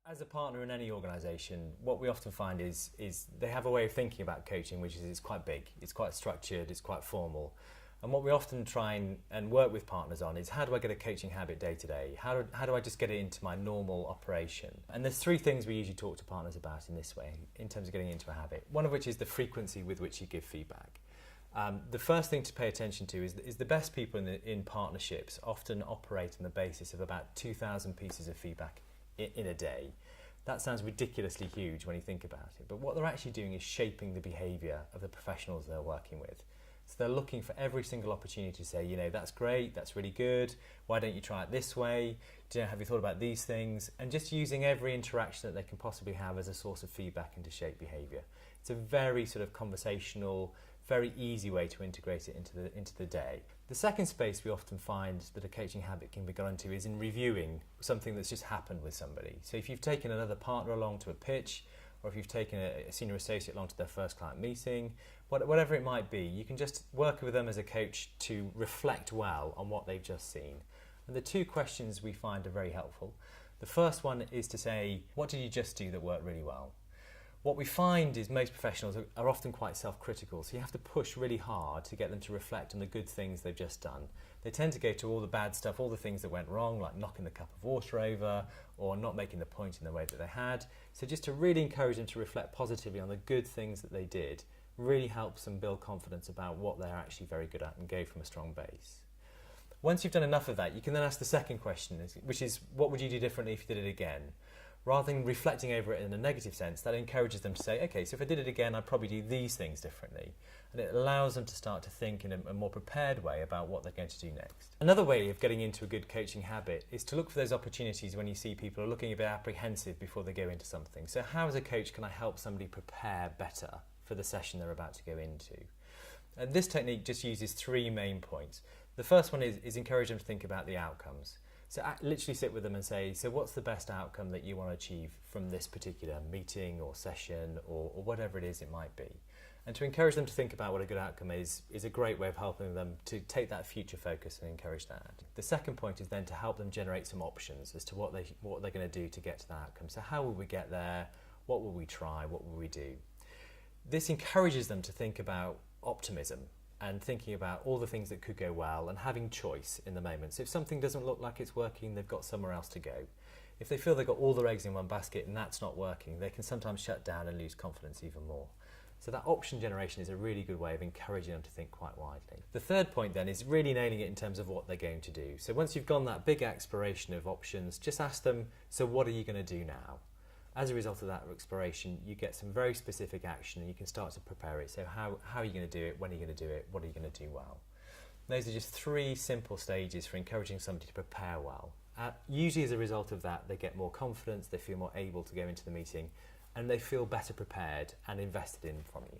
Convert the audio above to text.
As a partner in any organisation, what we often find is they have a way of thinking about coaching which is it's quite big, it's quite structured, it's quite formal. And what we often try and work with partners on is how do I get a coaching habit day to day? How do I just get it into my normal operation? And there's three things we usually talk to partners about in this way, in terms of getting into a habit. One of which is the frequency with which you give feedback. The first thing to pay attention to is the best people in partnerships often operate on the basis of about 2,000 pieces of feedback in a day. That sounds ridiculously huge when you think about it, but what they're actually doing is shaping the behaviour of the professionals they're working with. So they're looking for every single opportunity to say, you know, that's great, that's really good, why don't you try it this way, have you thought about these things, and just using every interaction that they can possibly have as a source of feedback and to shape behaviour. It's a very sort of conversational, very easy way to integrate it into the day. The second space we often find that a coaching habit can be got into is in reviewing something that's just happened with somebody. So if you've taken another partner along to a pitch, or if you've taken a senior associate along to their first client meeting, whatever it might be, you can just work with them as a coach to reflect well on what they've just seen. And the two questions we find are very helpful. The first one is to say, what did you just do that worked really well? What we find is most professionals are often quite self-critical, so you have to push really hard to get them to reflect on the good things they've just done. They tend to go to all the bad stuff, all the things that went wrong, like knocking the cup of water over or not making the point in the way that they had. So just to really encourage them to reflect positively on the good things that they did really helps them build confidence about what they're actually very good at and go from a strong base. Once you've done enough of that, you can then ask the second question, which is, what would you do differently if you did it again? Rather than reflecting over it in a negative sense, that encourages them to say, okay, so if I did it again, I'd probably do these things differently. And it allows them to start to think in a more prepared way about what they're going to do next. Another way of getting into a good coaching habit is to look for those opportunities when you see people are looking a bit apprehensive before they go into something. So how as a coach can I help somebody prepare better for the session they're about to go into? And this technique just uses three main points. The first one is encourage them to think about the outcomes. So literally sit with them and say, so what's the best outcome that you want to achieve from this particular meeting or session or whatever it is it might be. And to encourage them to think about what a good outcome is a great way of helping them to take that future focus and encourage that. The second point is then to help them generate some options as to what they're going to do to get to that outcome. So how will we get there? What will we try? What will we do? This encourages them to think about optimism and thinking about all the things that could go well and having choice in the moment. So if something doesn't look like it's working, they've got somewhere else to go. If they feel they've got all their eggs in one basket and that's not working, they can sometimes shut down and lose confidence even more. So that option generation is a really good way of encouraging them to think quite widely. The third point then is really nailing it in terms of what they're going to do. So once you've gone that big exploration of options, just ask them, so what are you going to do now? As a result of that exploration, you get some very specific action and you can start to prepare it. So how are you going to do it? When are you going to do it? What are you going to do well? Those are just three simple stages for encouraging somebody to prepare well. Usually as a result of that, they get more confidence, they feel more able to go into the meeting, and they feel better prepared and invested in from you.